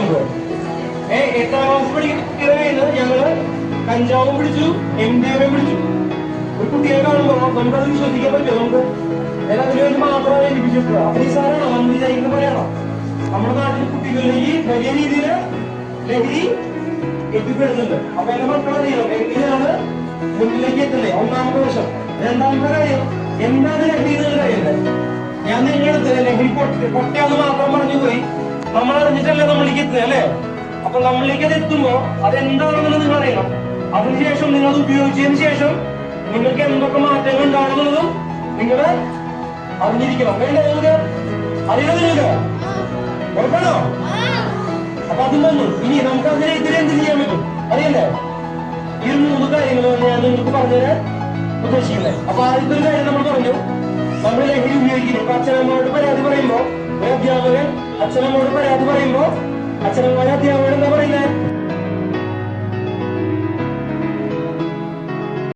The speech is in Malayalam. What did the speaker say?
നമുക്ക്. 8ാം ക്ലാസ് പഠിക്കുന്ന ഞങ്ങള് കഞ്ചാവും പിടിച്ചു, MDMA പിടിച്ചു. ഒരു കുട്ടിയെ കാണുമ്പോ നമുക്കത് വിശ്വസിക്കാൻ പറ്റുമോ? നമുക്ക് അതിനു വേണ്ടി മാത്രമാണ് ഏൽപ്പിച്ചിട്ടുള്ളത്. അപ്പൊ നിസ്സാരാണോ? നമ്മൾ വിചാരിക്കുന്ന പോലെയാണോ? നമ്മുടെ നാട്ടിൽ കുട്ടികളിലേക്ക് വലിയ രീതിയിൽ ലഹരി എത്തിപ്പെടുന്നുണ്ട്. അപ്പൊ എന്റെ മക്കളറിയണം എങ്ങനെയാണ് മുന്നിലേക്ക് എത്തുന്നത്. ഒന്നാമത്തെ വശം. രണ്ടാമത്തെ കാര്യം, എന്താണ് ലഹരി എന്നുള്ള കാര്യങ്ങൾ ഞാൻ നിങ്ങളെടുത്ത് ലഹരി പൊട്ടയാന്ന് മാത്രം പറഞ്ഞു പോയി. നമ്മൾ അറിഞ്ഞിട്ടല്ലേ നമ്മളിലേക്ക് എത്തുന്നത് അല്ലേ? അപ്പൊ നമ്മളിലേക്ക് അത് എത്തുമ്പോ അതെന്താണെന്നുള്ളത് നിങ്ങൾ അറിയണം. അതിനുശേഷം നിങ്ങൾ അത് ഉപയോഗിച്ചതിന് ശേഷം നിങ്ങൾക്ക് എന്തൊക്കെ മാറ്റങ്ങൾ ഉണ്ടാകുന്നതും നിങ്ങൾ അറിഞ്ഞിരിക്കണം. വേണ്ട നിങ്ങൾക്ക് അറിയണം. നിങ്ങൾക്ക് ഉറപ്പാണോ? അപ്പൊ അതും വന്നു. ഇനി നമുക്ക് അതിനെ ഇതിനെ എന്ത് ചെയ്യാൻ പറ്റും അറിയണ്ടേ? ഈ 3 കാര്യങ്ങളാണ് ഞാൻ നിങ്ങൾക്ക് പറഞ്ഞുതരാൻ ഉദ്ദേശിക്കുന്നത്. അപ്പൊ ആദ്യത്തെ ഒരു കാര്യം നമ്മൾ പറഞ്ഞു, നമ്മൾ ലഹരി ഉപയോഗിക്കുന്നത്. ഇപ്പൊ അച്ഛനമ്മയോട് പരാതി പറയുമ്പോ ഒരു അധ്യാപകൻ അച്ഛനമ്മയോട് പരാതി പറയുമ്പോ അച്ഛനമ്മയുടെ അധ്യാപകൻ എന്താ പറയുന്നത്?